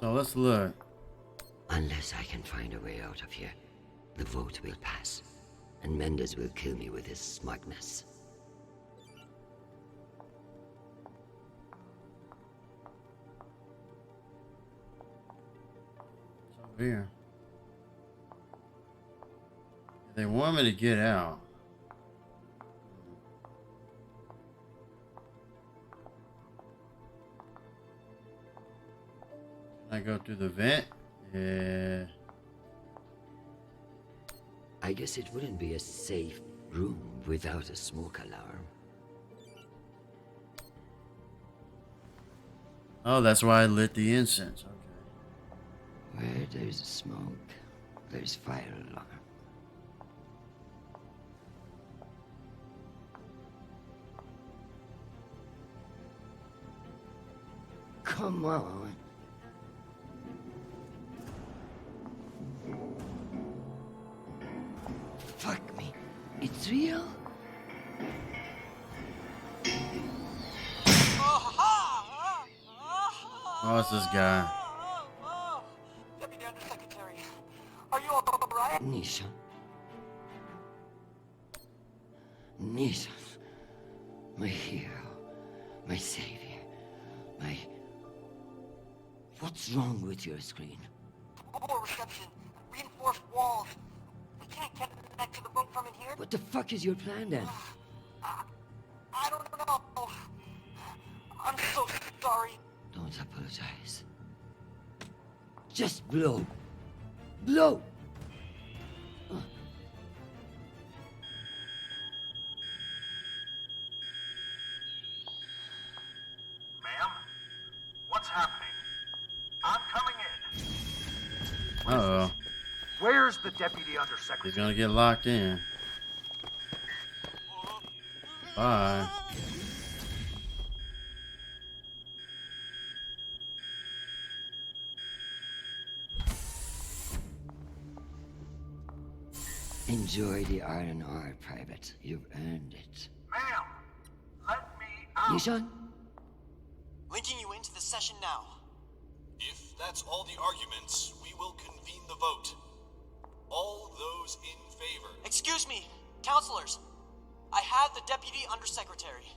So let's look. Unless I can find a way out of here, the vote will pass, and Mendes will kill me with his smugness. It's over here. They want me to get out. Can I go through the vent? Yeah. I guess it wouldn't be a safe room without a smoke alarm. Oh, that's why I lit the incense. Okay. Where there's smoke, there's fire alarm. Come on. Fuck me. It's real? Oh, it's this guy. Deputy Undersecretary, are you alright? Nisha. Nisha. My hero. My savior. My... What's wrong with your screen? Poor reception. Reinforced walls. We can't connect to the room from in here. What the fuck is your plan then? I don't know. I'm so sorry. Don't apologize. Just blow. Blow! Ma'am? What's happening? I'm coming in. Uh-oh. Where's the Deputy Undersecretary? He's gonna get locked in. Bye. Enjoy the R&R, Private. You've earned it. Ma'am, let me out. Nishan? Linking you into the session now. If that's all the arguments, we will convene the vote. All those in favor. Excuse me, counselors. I have the Deputy Undersecretary.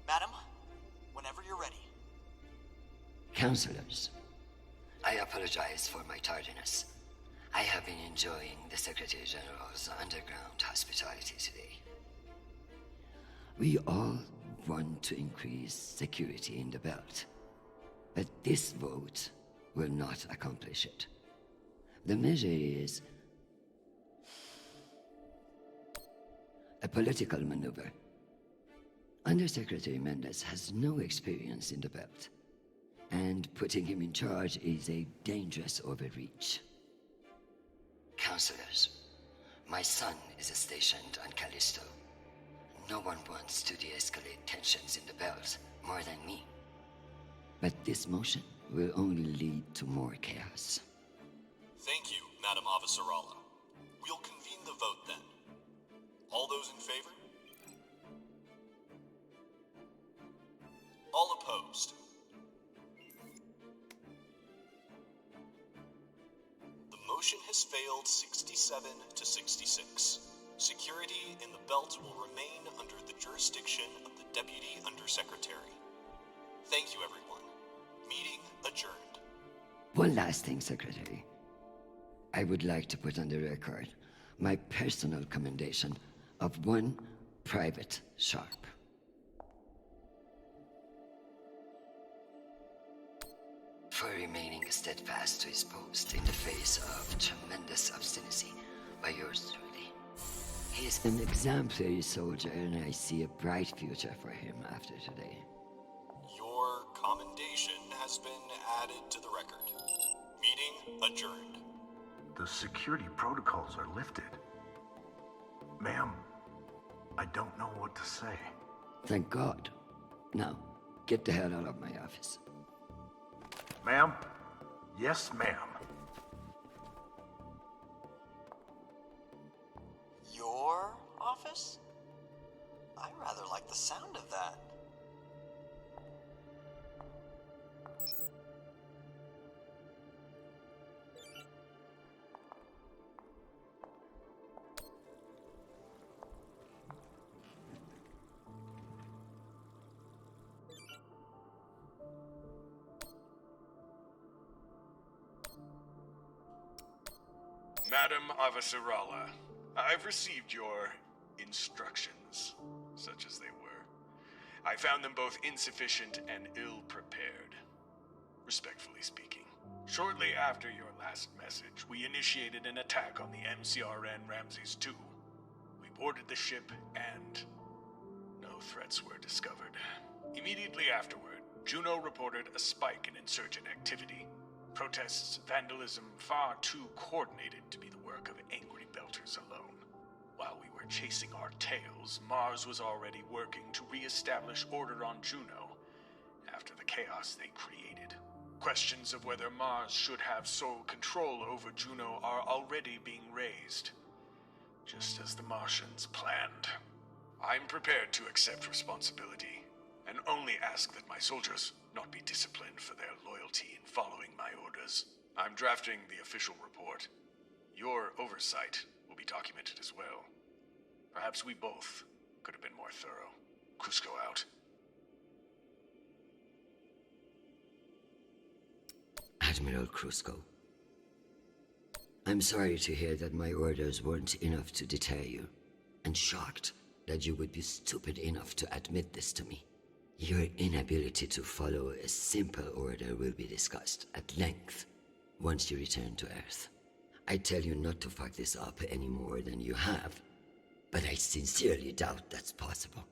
Madam, whenever you're ready. Counselors, I apologize for my tardiness. I have been enjoying the Secretary General's underground hospitality today. We all want to increase security in the belt, but this vote will not accomplish it. The measure is a political maneuver. Undersecretary Mendes has no experience in the belt, and putting him in charge is a dangerous overreach. Counselors, my son is stationed on Callisto. No one wants to de-escalate tensions in the belt more than me. But this motion will only lead to more chaos. Thank you, Madam Avasarala. We'll convene the vote then. All those in favor? All opposed? The motion has failed 67 to 66. Security in the belt will remain under the jurisdiction of the Deputy Undersecretary. Thank you, everyone. Meeting adjourned. One last thing, Secretary. I would like to put on the record my personal commendation of one Private Sharp. For remaining steadfast to his post in the face of tremendous obstinacy by yours truly. He is an exemplary soldier, and I see a bright future for him after today. Your commendation has been added to the record. Meeting adjourned. The security protocols are lifted. Ma'am, I don't know what to say. Thank God. Now, get the hell out of my office. Ma'am? Yes, ma'am. Your office? I rather like the sound of that. Madam Avasarala, I've received your instructions, such as they were. I found them both insufficient and ill-prepared, respectfully speaking. Shortly after your last message, we initiated an attack on the MCRN Ramses II. We boarded the ship and no threats were discovered. Immediately afterward, Juno reported a spike in insurgent activity. Protests, vandalism, far too coordinated to be the work of angry belters alone. While we were chasing our tails, Mars was already working to re-establish order on Juno after the chaos they created. Questions of whether Mars should have sole control over Juno are already being raised, just as the Martians planned. I'm prepared to accept responsibility, and only ask that my soldiers not be disciplined for their loyalty in following my orders. I'm drafting the official report. Your oversight will be documented as well. Perhaps we both could have been more thorough. Cusco out. Admiral Crusco. I'm sorry to hear that my orders weren't enough to deter you, and shocked that you would be stupid enough to admit this to me. Your inability to follow a simple order will be discussed at length once you return to Earth. I tell you not to fuck this up any more than you have, but I sincerely doubt that's possible.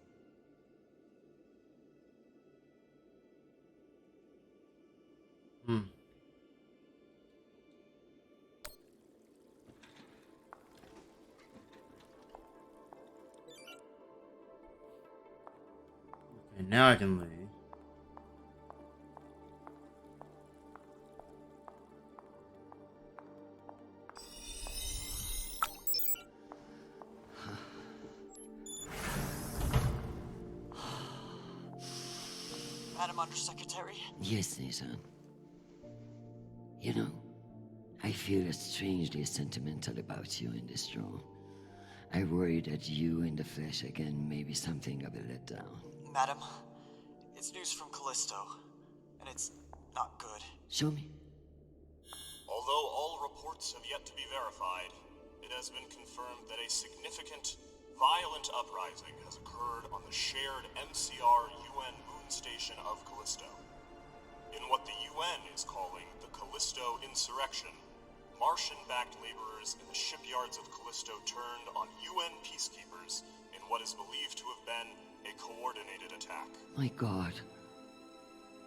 Okay, now I can leave. Madam Undersecretary? Yes, Nathan. You know, I feel strangely sentimental about you in this role. I worry that you in the flesh again may be something of a letdown. Madam, it's news from Callisto, and it's not good. Show me. Although all reports have yet to be verified, it has been confirmed that a significant, violent uprising has occurred on the shared MCR-UN moon station of Callisto. In what the UN is calling the Callisto Insurrection, Martian-backed laborers in the shipyards of Callisto turned on UN peacekeepers in what is believed to have been a coordinated attack. My God.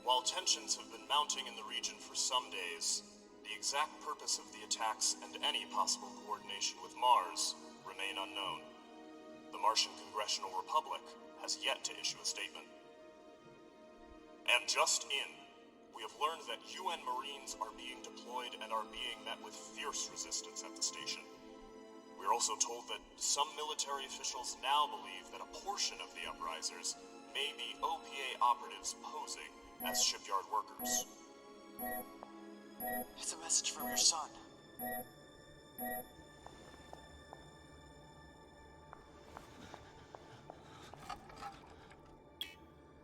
While tensions have been mounting in the region for some days, the exact purpose of the attacks and any possible coordination with Mars remain unknown. The Martian Congressional Republic has yet to issue a statement. And just in, we have learned that UN Marines are being deployed and are being met with fierce resistance at the station. We are also told that some military officials now believe that a portion of the uprisers may be OPA operatives posing as shipyard workers. It's a message from your son.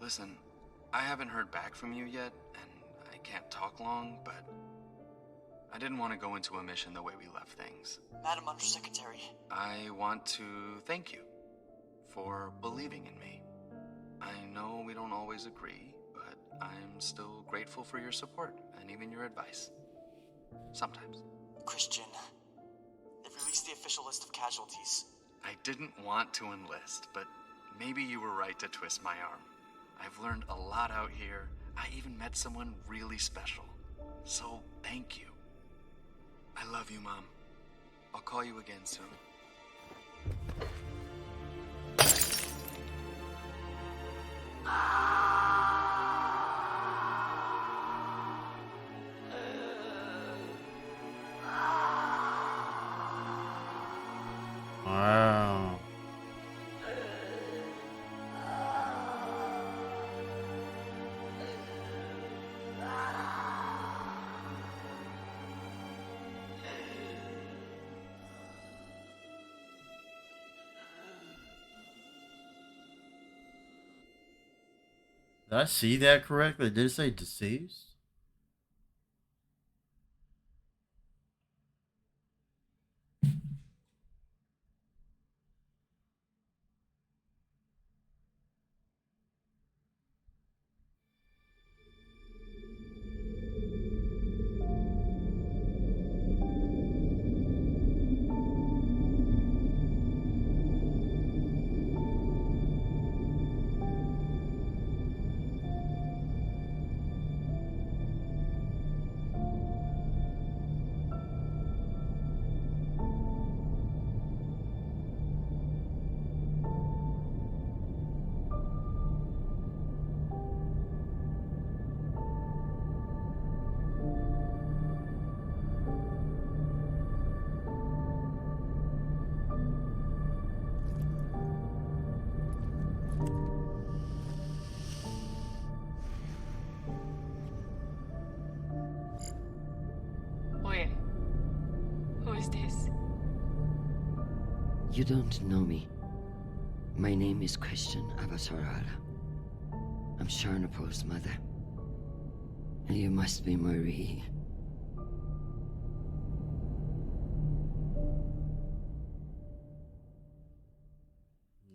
Listen, I haven't heard back from you yet, and I can't talk long, but I didn't want to go into a mission the way we left things. Madam Undersecretary. I want to thank you for believing in me. I know we don't always agree, but I'm still grateful for your support and even your advice. Sometimes. Chrisjen, they've released the official list of casualties. I didn't want to enlist, but maybe you were right to twist my arm. I've learned a lot out here. I even met someone really special. So, thank you. I love you, Mom. I'll call you again soon. Wow. Did I see that correctly? Did it say deceased? Wait. Who is this? You don't know me. My name is Chrisjen Avasarala. I'm Sharnapo's mother. And you must be Marie.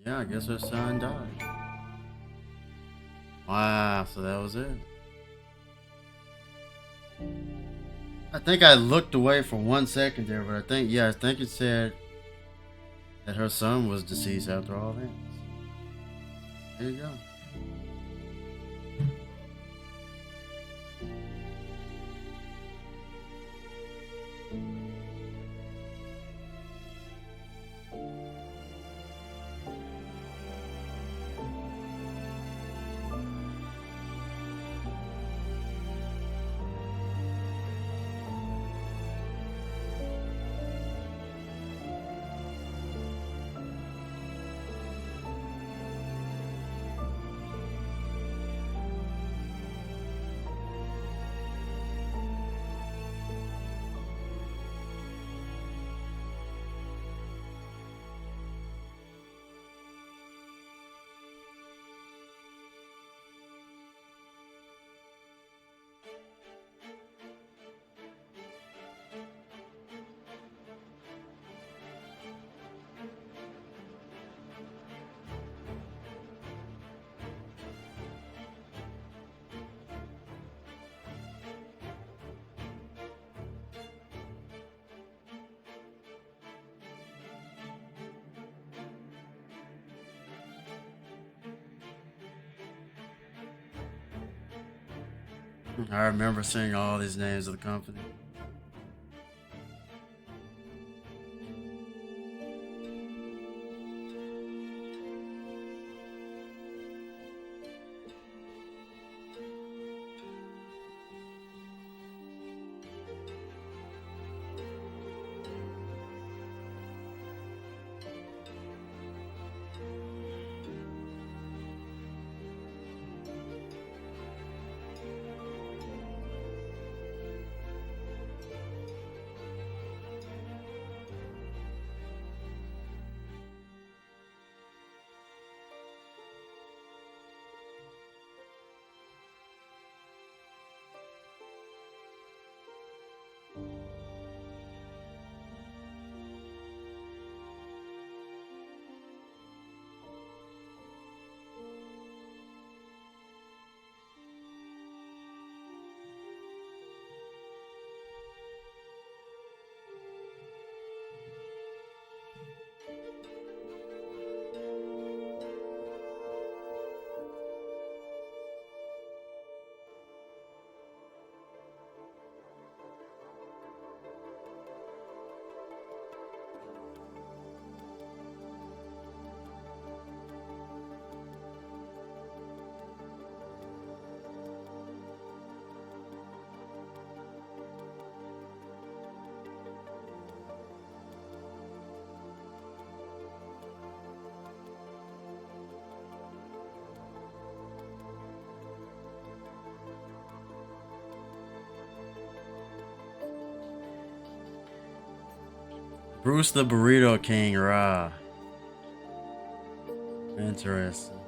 Yeah, I guess her son died. Wow, so that was it. I think I looked away for 1 second there, but I think it said that her son was deceased after all that. There you go. I remember seeing all these names of the company. Bruce the Burrito King, rah. Interesting.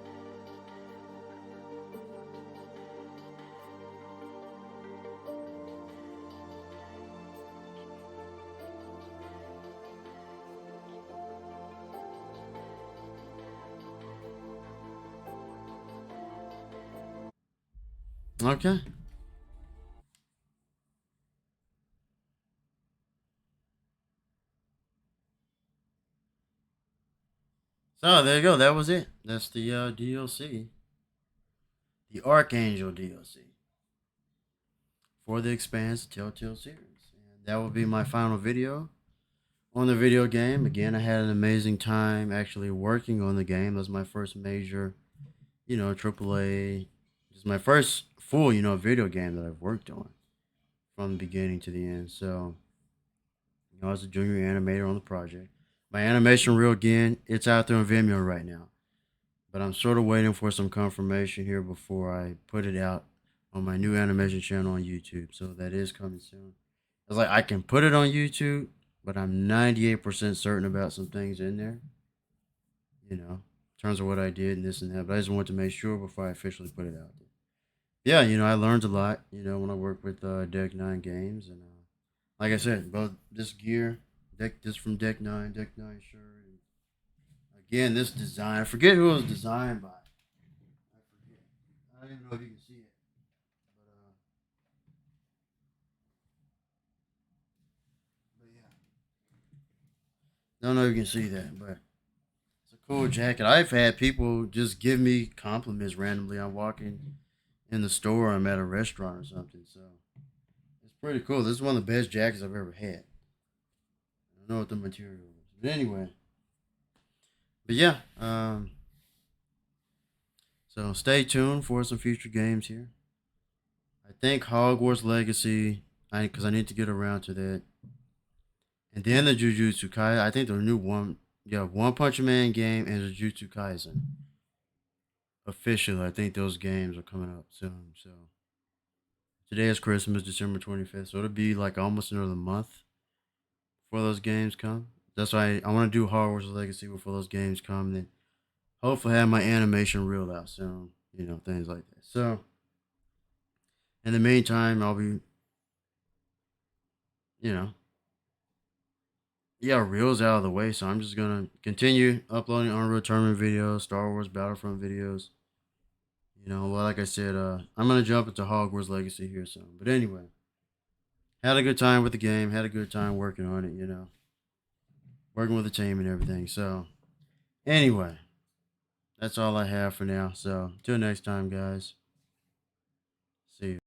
Okay. So there you go. That was it. That's the DLC. The Archangel DLC for the Expanse Telltale series. And that will be my final video on the video game. Again, I had an amazing time actually working on the game. That was my first major, AAA. It's my first full, video game that I've worked on from the beginning to the end. So, I was a junior animator on the project. My animation reel, again, it's out there on Vimeo right now. But I'm sort of waiting for some confirmation here before I put it out on my new animation channel on YouTube. So that is coming soon. It's like I can put it on YouTube, but I'm 98% certain about some things in there. In terms of what I did and this and that. But I just wanted to make sure before I officially put it out there. Yeah, I learned a lot, when I worked with Deck 9 Games. And like I said, both this gear, this from Deck 9 shirt. Again, this design, I forget who it was designed by. I forget. I don't even know if you can see it. But yeah. Don't know if you can see that, but it's a cool jacket. I've had people just give me compliments randomly. I'm walking in the store, I'm at a restaurant or something. So it's pretty cool. This is one of the best jackets I've ever had. I don't know what the material is. But anyway. But yeah, so stay tuned for some future games here. I think Hogwarts Legacy, because I need to get around to that. And then the Jujutsu Kaisen. I think the new One Punch Man game and the Jujutsu Kaisen. Officially, I think those games are coming up soon. So today is Christmas, December 25th. So it'll be like almost another month before those games come. That's why I want to do Hogwarts Legacy before those games come. Then hopefully have my animation reel out soon. Things like that. So in the meantime, I'll be, reels out of the way. So I'm just gonna continue uploading Unreal Tournament videos, Star Wars Battlefront videos. Like I said, I'm gonna jump into Hogwarts Legacy here soon. But anyway, had a good time with the game. Had a good time working on it. Working with the team and everything. So, anyway, that's all I have for now. So, till next time, guys. See you.